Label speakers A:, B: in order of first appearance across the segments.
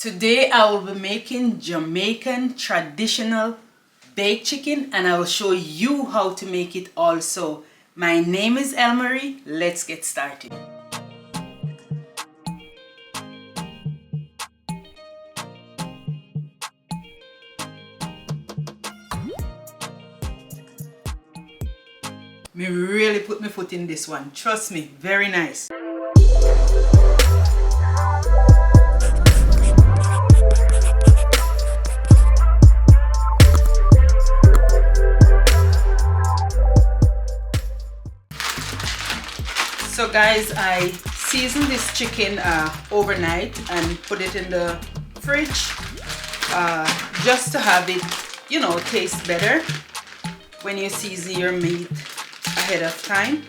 A: Today I will be making Jamaican traditional baked chicken and I will show you how to make it also. My name is Elmarie. Let's get started. Me really put my foot in this one. Trust me, very nice. So guys, I seasoned this chicken overnight and put it in the fridge just to have it, taste better when you season your meat ahead of time.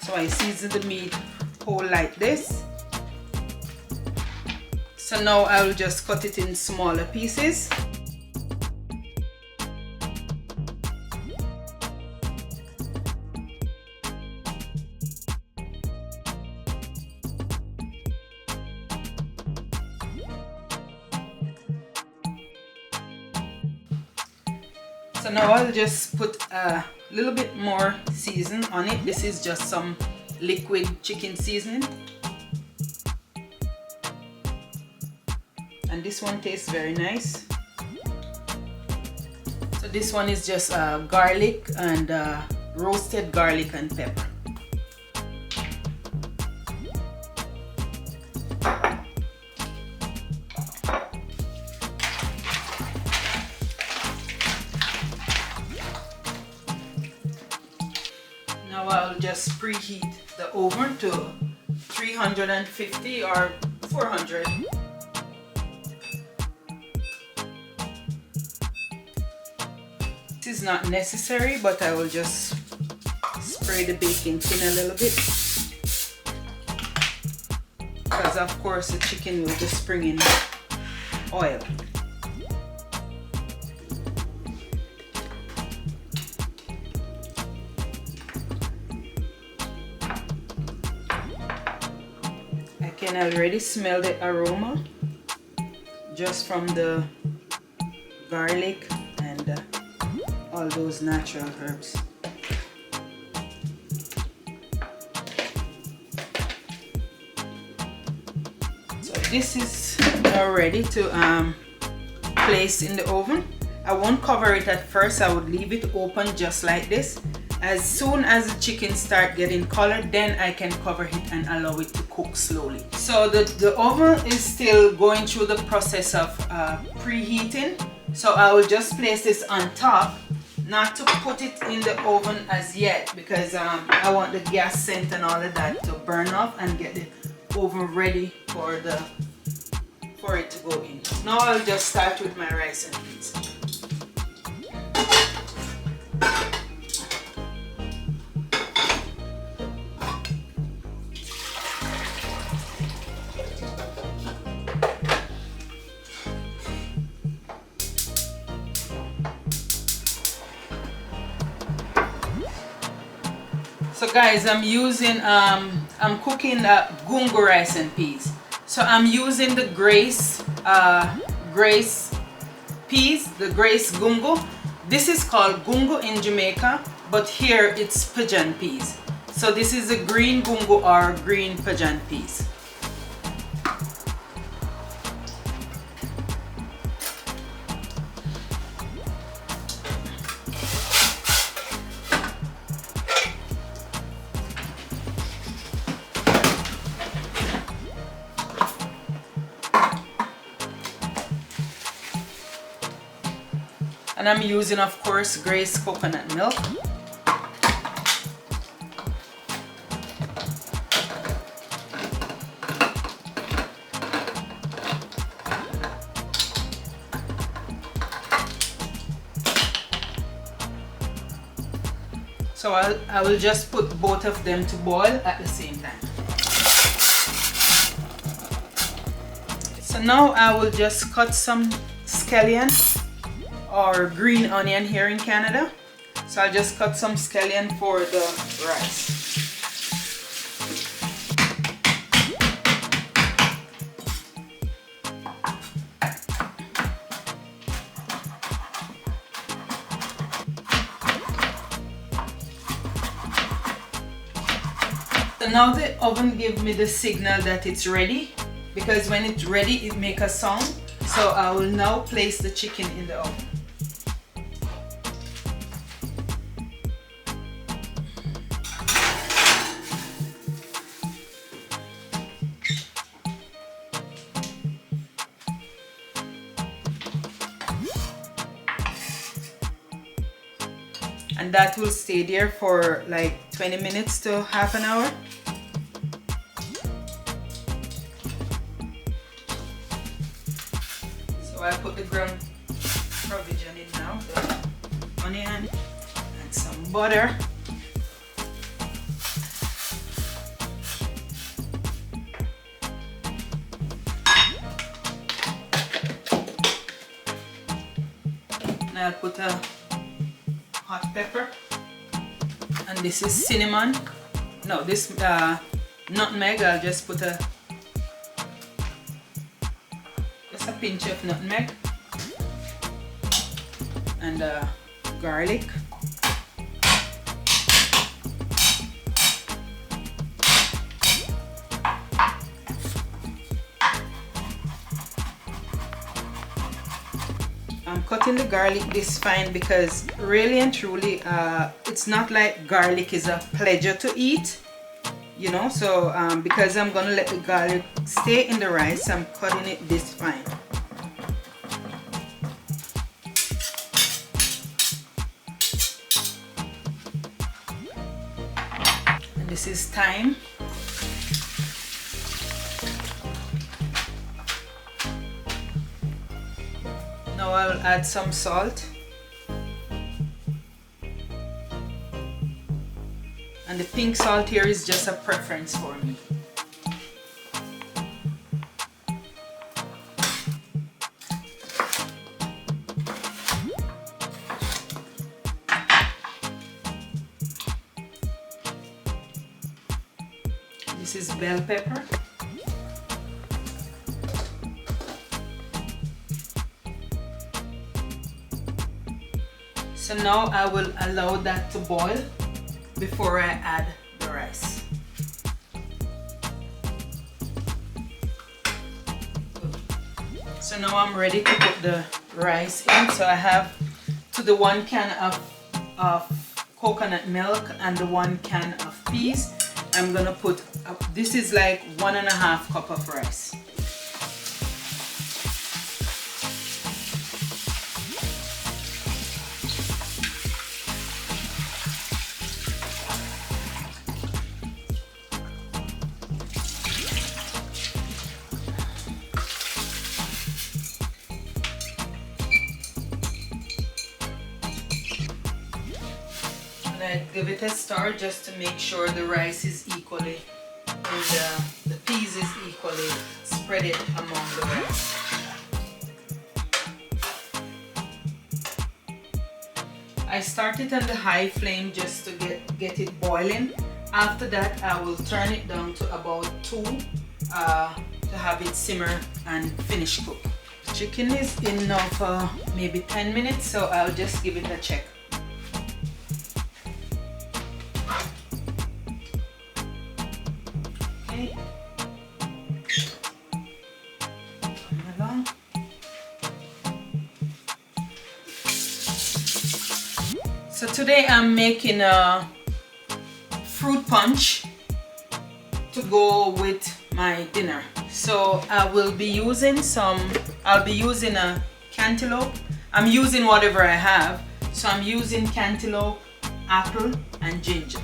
A: So I seasoned the meat whole like this. So now I will just cut it in smaller pieces. So now I'll just put a little bit more season on it. This is just some liquid chicken seasoning. And this one tastes very nice. So this one is just garlic and roasted garlic and pepper. Now I'll just preheat the oven to 350 or 400. This is not necessary, but I will just spray the baking tin a little bit, because of course the chicken will just bring in oil. I can already smell the aroma just from the garlic and all those natural herbs. So this is now ready to place in the oven. I won't cover it at first. I would leave it open just like this. As soon as the chicken start getting colored, then I can cover it and allow it to cook slowly. So the oven is still going through the process of preheating. So I will just place this on top, not to put it in the oven as yet, because I want the gas scent and all of that to burn off and get the oven ready for it to go in. Now I'll just start with my rice and peas. So guys, I'm cooking gungo rice and peas. So I'm using the Grace peas, the Grace gungo. This is called gungo in Jamaica, but here it's pigeon peas. So this is a green gungo or green pigeon peas. And I'm using, of course, Grace coconut milk. So I will just put both of them to boil at the same time. So now I will just cut some scallion or green onion here in Canada. So So I'll just cut some scallion for the rice. So now the oven gives me the signal that it's ready, because when it's ready it makes a sound. So I will now place the chicken in the oven. And that will stay there for like 20 minutes to half an hour. So I put the ground provision in now, the onion and some butter. Now I'll put a hot pepper, and this is cinnamon. No, this nutmeg. I'll just put just a pinch of nutmeg, and garlic. I'm cutting the garlic this fine because really and truly it's not like garlic is a pleasure to eat, you know. So because I'm gonna let the garlic stay in the rice, I'm cutting it this fine. And this is thyme. Now I'll add some salt, and the pink salt here is just a preference for me. This is bell pepper. So now I will allow that to boil before I add the rice. So now I'm ready to put the rice in. So I have to the 1 can of coconut milk and the 1 can of peas. I'm gonna put, this is like 1.5 cup of rice. I give it a stir just to make sure the rice is equally and the peas is equally spread it among the rice. I start it on the high flame just to get it boiling. After that I will turn it down to about 2 to have it simmer and finish cook. Chicken is in now for maybe 10 minutes, so I'll just give it a check. So today I'm making a fruit punch to go with my dinner. So I will be using I'll be using a cantaloupe. I'm using whatever I have. So I'm using cantaloupe, apple and ginger.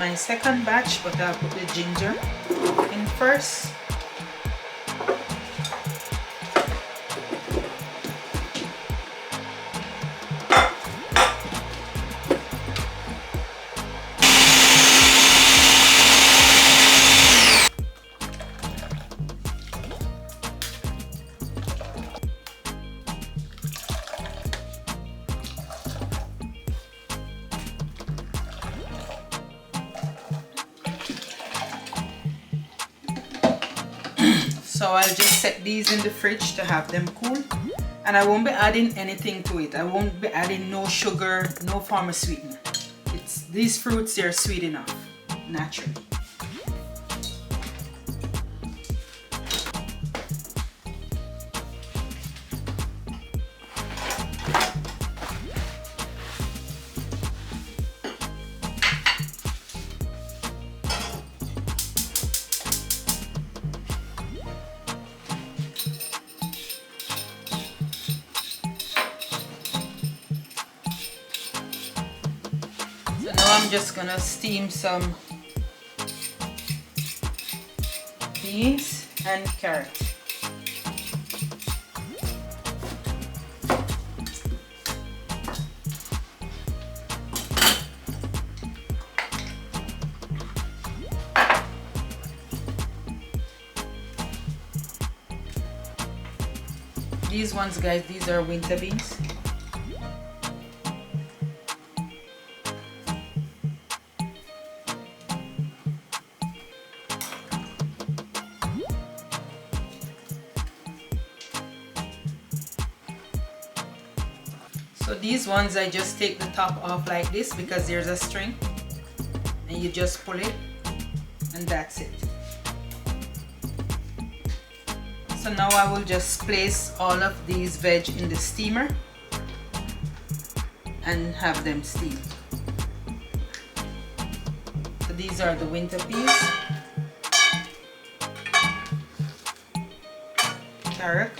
A: my second batch, but I'll put the ginger in first. So I'll just set these in the fridge to have them cool, and I won't be adding anything to it. I won't be adding no sugar, no form of sweetener. These fruits, they're sweet enough naturally. Now I'm just gonna steam some beans and carrot. These ones, guys, these are winter beans. So these ones, I just take the top off like this because there's a string, and you just pull it, and that's it. So now I will just place all of these veg in the steamer and have them steam. So these are the winter peas, carrot,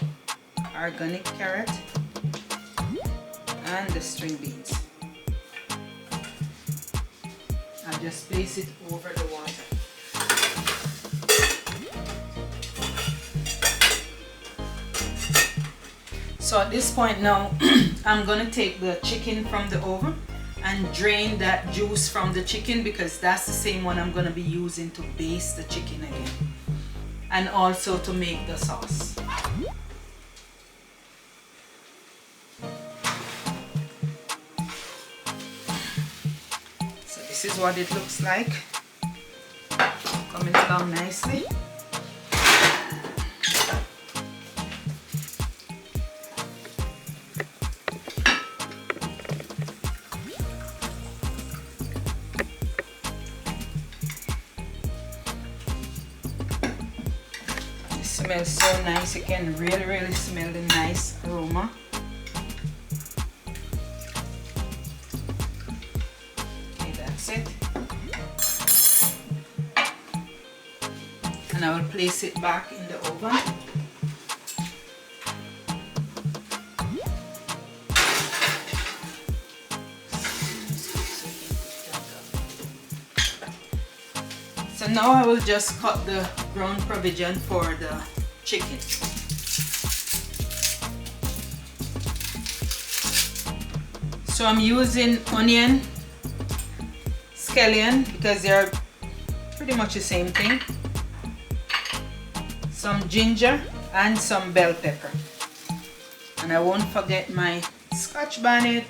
A: organic carrot, and the string beans. I'll just place it over the water. So at this point now, I'm gonna take the chicken from the oven and drain that juice from the chicken, because that's the same one I'm gonna be using to baste the chicken again, and also to make the sauce. So this is what it looks like, coming along nicely. Smells so nice. You can really smell the nice aroma. Okay, that's it. And I will place it back in the oven. So now I will just cut the ground provision for the chicken. So I'm using onion, scallion, because they are pretty much the same thing, some ginger, and some bell pepper. And I won't forget my Scotch bonnet.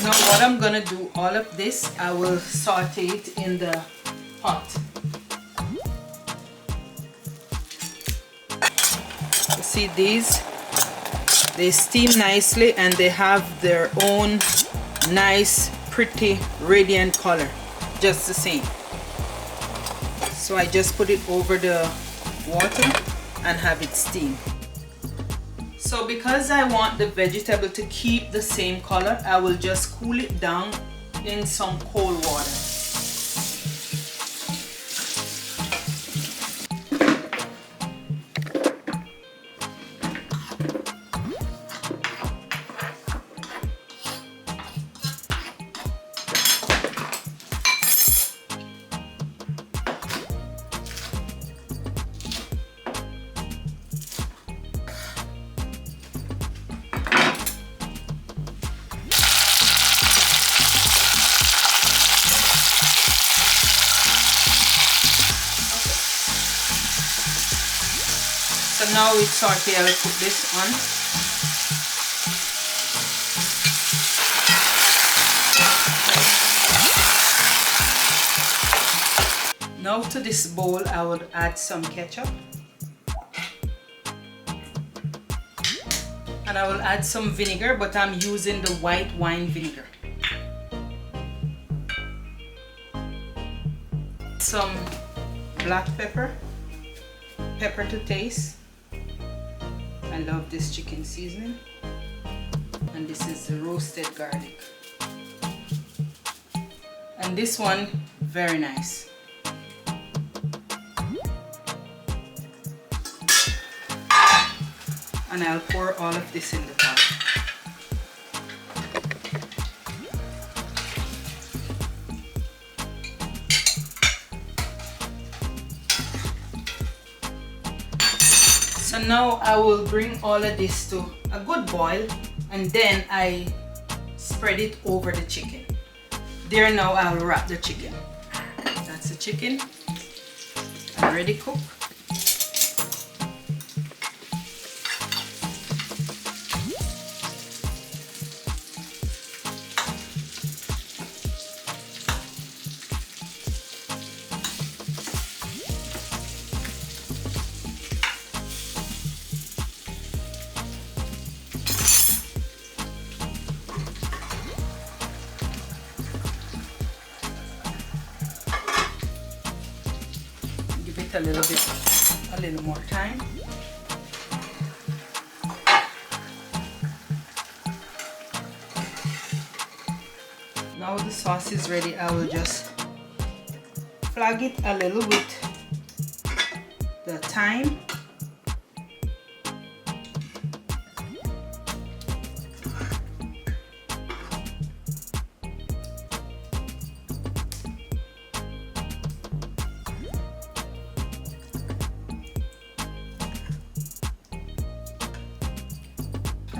A: Now what I'm gonna do, all of this, I will saute it in the pot. You see these? They steam nicely and they have their own nice pretty radiant color just the same. So I just put it over the water and have it steam. So because I want the vegetable to keep the same color, I will just cool it down in some cold water. So now it's sauté, I will put this on. Now to this bowl I would add some ketchup. And I will add some vinegar, but I'm using the white wine vinegar. Some black pepper, pepper to taste. I love this chicken seasoning. And this is the roasted garlic. And this one, very nice. And I'll pour all of this in the pot. So now I will bring all of this to a good boil, and then I spread it over the chicken. There now I will wrap the chicken. That's the chicken, already cooked. A little more time. Now the sauce is ready. I will just flag it a little with the thyme.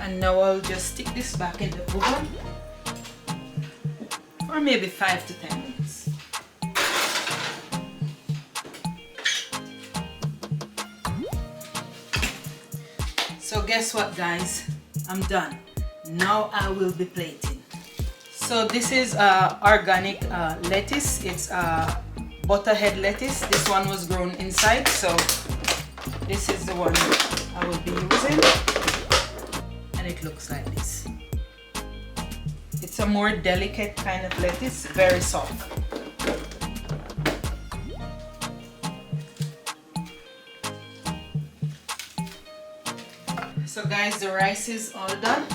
A: And now I'll just stick this back in the oven for maybe 5 to 10 minutes. So guess what, guys? I'm done. Now I will be plating. So this is organic lettuce. It's butterhead lettuce. This one was grown inside, so this is the one I will be using. And it looks like this. It's a more delicate kind of lettuce, very soft. So guys, the rice is all done.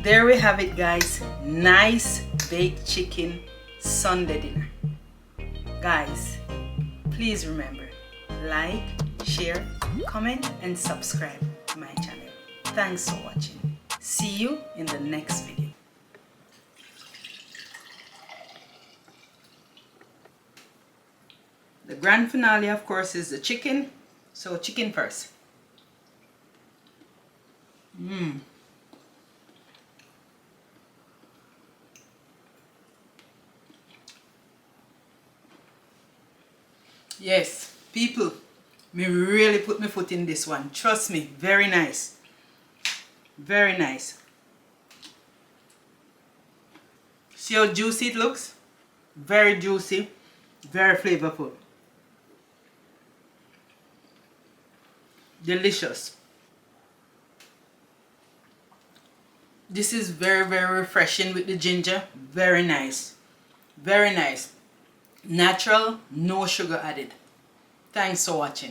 A: There we have it, guys. Nice baked chicken Sunday dinner. Guys, please remember, like, share, comment and subscribe to my channel. Thanks for watching. See you in the next video. The grand finale, of course, is the chicken. So chicken first. Yes, people, me really put my foot in this one. Trust me, very nice. Very nice. See how juicy it looks? Very juicy, very flavorful. Delicious. This is very, very refreshing with the ginger. Very nice. Very nice. Natural, no sugar added. Thanks for watching.